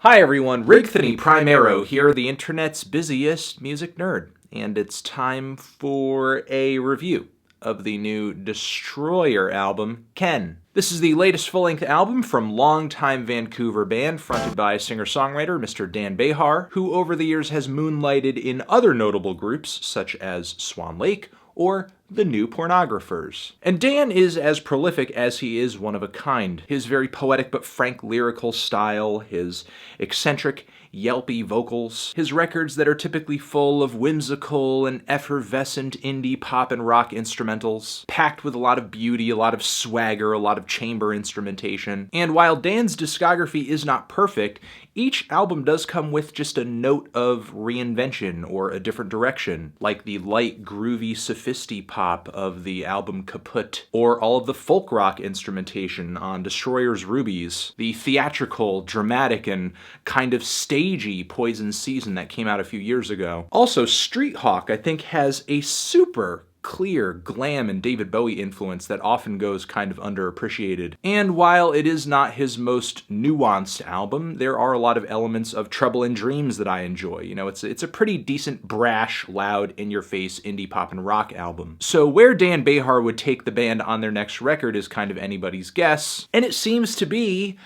Hi everyone, Rigthony Primero here, the internet's busiest music nerd, and it's time for a review of the new Destroyer album, Ken. This is the latest full-length album from longtime Vancouver band fronted by singer-songwriter Mr. Dan Behar, who over the years has moonlighted in other notable groups such as Swan Lake or the New Pornographers. And Dan is as prolific as he is one of a kind. His very poetic but frank lyrical style, his eccentric, yelpy vocals, his records that are typically full of whimsical and effervescent indie pop and rock instrumentals, packed with a lot of beauty, a lot of swagger, a lot of chamber instrumentation. And while Dan's discography is not perfect, each album does come with just a note of reinvention or a different direction, like the light, groovy SOPHISTI-POP of the album Kaput, or all of the folk rock instrumentation on Destroyer's Rubies, the theatrical, dramatic, and kind of stagey Poison Season that came out a few years ago. Also, Street Hawk, I think, has a super clear glam and David Bowie influence that often goes kind of underappreciated. And while it is not his most nuanced album, there are a lot of elements of Trouble in Dreams that I enjoy. You know, it's a pretty decent, brash, loud, in-your-face indie pop and rock album. So where Dan Behar would take the band on their next record is kind of anybody's guess, and it seems to be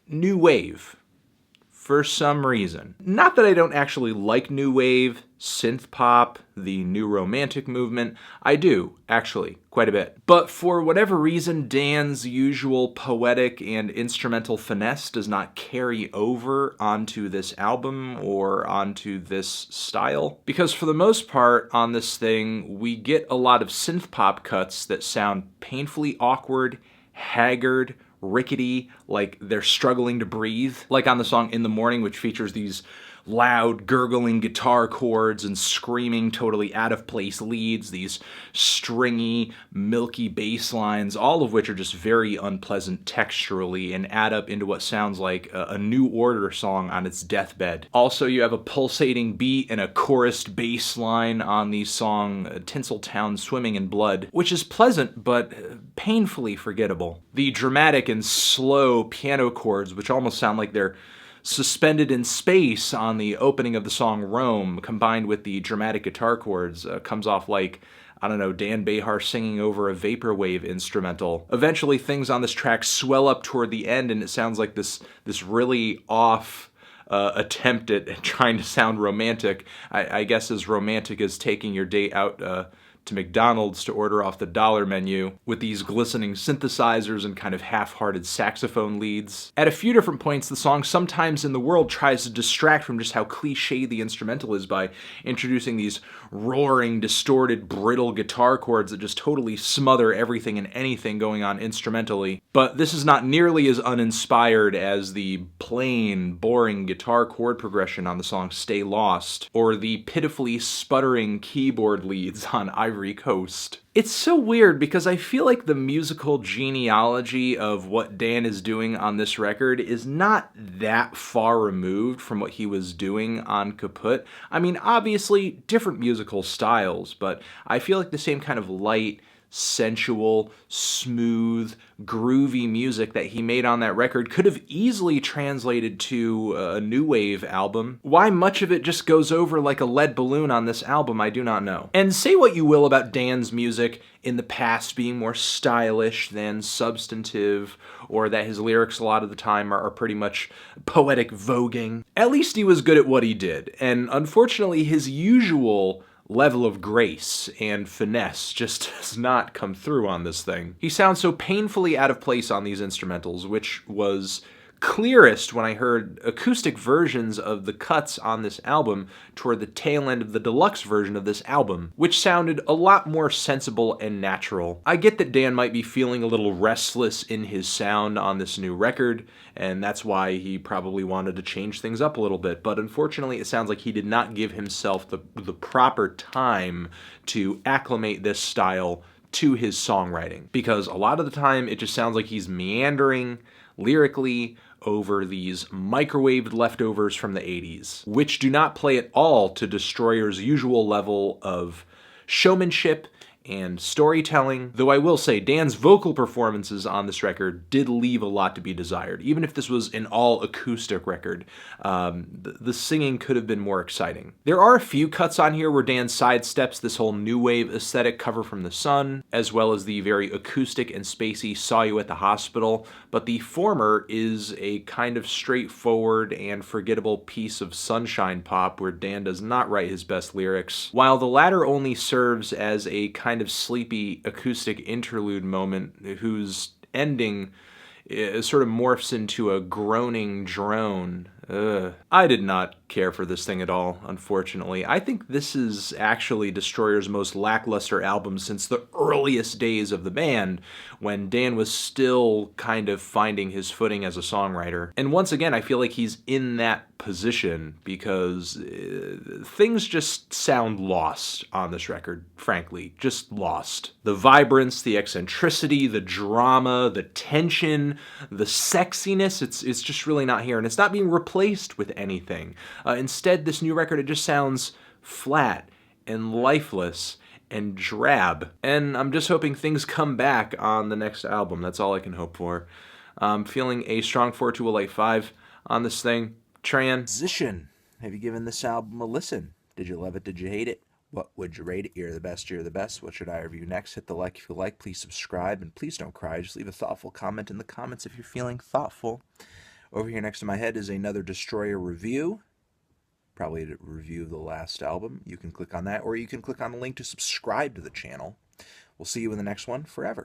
new wave. For some reason. Not that I don't actually like new wave, synth pop, the new romantic movement. I do, actually, quite a bit. But for whatever reason, Dan's usual poetic and instrumental finesse does not carry over onto this album or onto this style. Because for the most part on this thing, we get a lot of synth pop cuts that sound painfully awkward, haggard, rickety, like they're struggling to breathe. Like on the song In the Morning, which features these loud, gurgling guitar chords and screaming, totally out-of-place leads, these stringy, milky bass lines, all of which are just very unpleasant texturally and add up into what sounds like a New Order song on its deathbed. Also, you have a pulsating beat and a chorused bass line on the song Tinseltown Swimming in Blood, which is pleasant but painfully forgettable. The dramatic and slow piano chords, which almost sound like they're suspended in space on the opening of the song Rome, combined with the dramatic guitar chords, comes off like, I don't know, Dan Behar singing over a vaporwave instrumental. Eventually things on this track swell up toward the end and it sounds like this really off attempt at trying to sound romantic. I guess as romantic as taking your date out to McDonald's to order off the dollar menu with these glistening synthesizers and kind of half-hearted saxophone leads. At a few different points, the song Sometimes in the World tries to distract from just how cliche the instrumental is by introducing these roaring, distorted, brittle guitar chords that just totally smother everything and anything going on instrumentally. But this is not nearly as uninspired as the plain, boring guitar chord progression on the song Stay Lost, or the pitifully sputtering keyboard leads on Ivory Coast. It's so weird because I feel like the musical genealogy of what Dan is doing on this record is not that far removed from what he was doing on Kaput. I mean, obviously, different musical styles, but I feel like the same kind of light, sensual, smooth, groovy music that he made on that record could have easily translated to a new wave album. Why much of it just goes over like a lead balloon on this album, I do not know. And say what you will about Dan's music in the past being more stylish than substantive, or that his lyrics a lot of the time are pretty much poetic voguing. At least he was good at what he did, and unfortunately his usual level of grace and finesse just does not come through on this thing. He sounds so painfully out of place on these instrumentals, which was clearest when I heard acoustic versions of the cuts on this album toward the tail end of the deluxe version of this album, which sounded a lot more sensible and natural. I get that Dan might be feeling a little restless in his sound on this new record, and that's why he probably wanted to change things up a little bit, but unfortunately it sounds like he did not give himself the proper time to acclimate this style to his songwriting, because a lot of the time it just sounds like he's meandering lyrically over these microwaved leftovers from the 80s, which do not play at all to Destroyer's usual level of showmanship and storytelling, though I will say Dan's vocal performances on this record did leave a lot to be desired. Even if this was an all-acoustic record, the singing could have been more exciting. There are a few cuts on here where Dan sidesteps this whole new wave aesthetic Cover from the Sun, as well as the very acoustic and spacey Saw You at the Hospital, but the former is a kind of straightforward and forgettable piece of sunshine pop where Dan does not write his best lyrics, while the latter only serves as a kind of sleepy acoustic interlude moment whose ending sort of morphs into a groaning drone. I did not care for this thing at all, unfortunately. I think this is actually Destroyer's most lackluster album since the earliest days of the band, when Dan was still kind of finding his footing as a songwriter. And once again, I feel like he's in that position because things just sound lost on this record, frankly. Just lost. The vibrance, the eccentricity, the drama, the tension, the sexiness, it's just really not here. And it's not being replaced with anything. Instead, this new record, it just sounds flat and lifeless and drab. And I'm just hoping things come back on the next album. That's all I can hope for. I'm feeling a strong 4 to a light 5 on this thing. Transition. Have you given this album a listen? Did you love it? Did you hate it? What would you rate it? You're the best. You're the best. What should I review next? Hit the like if you like. Please subscribe. And please don't cry. Just leave a thoughtful comment in the comments if you're feeling thoughtful. Over here next to my head is another Destroyer review. Probably a review of the last album. You can click on that, or you can click on the link to subscribe to the channel. We'll see you in the next one forever.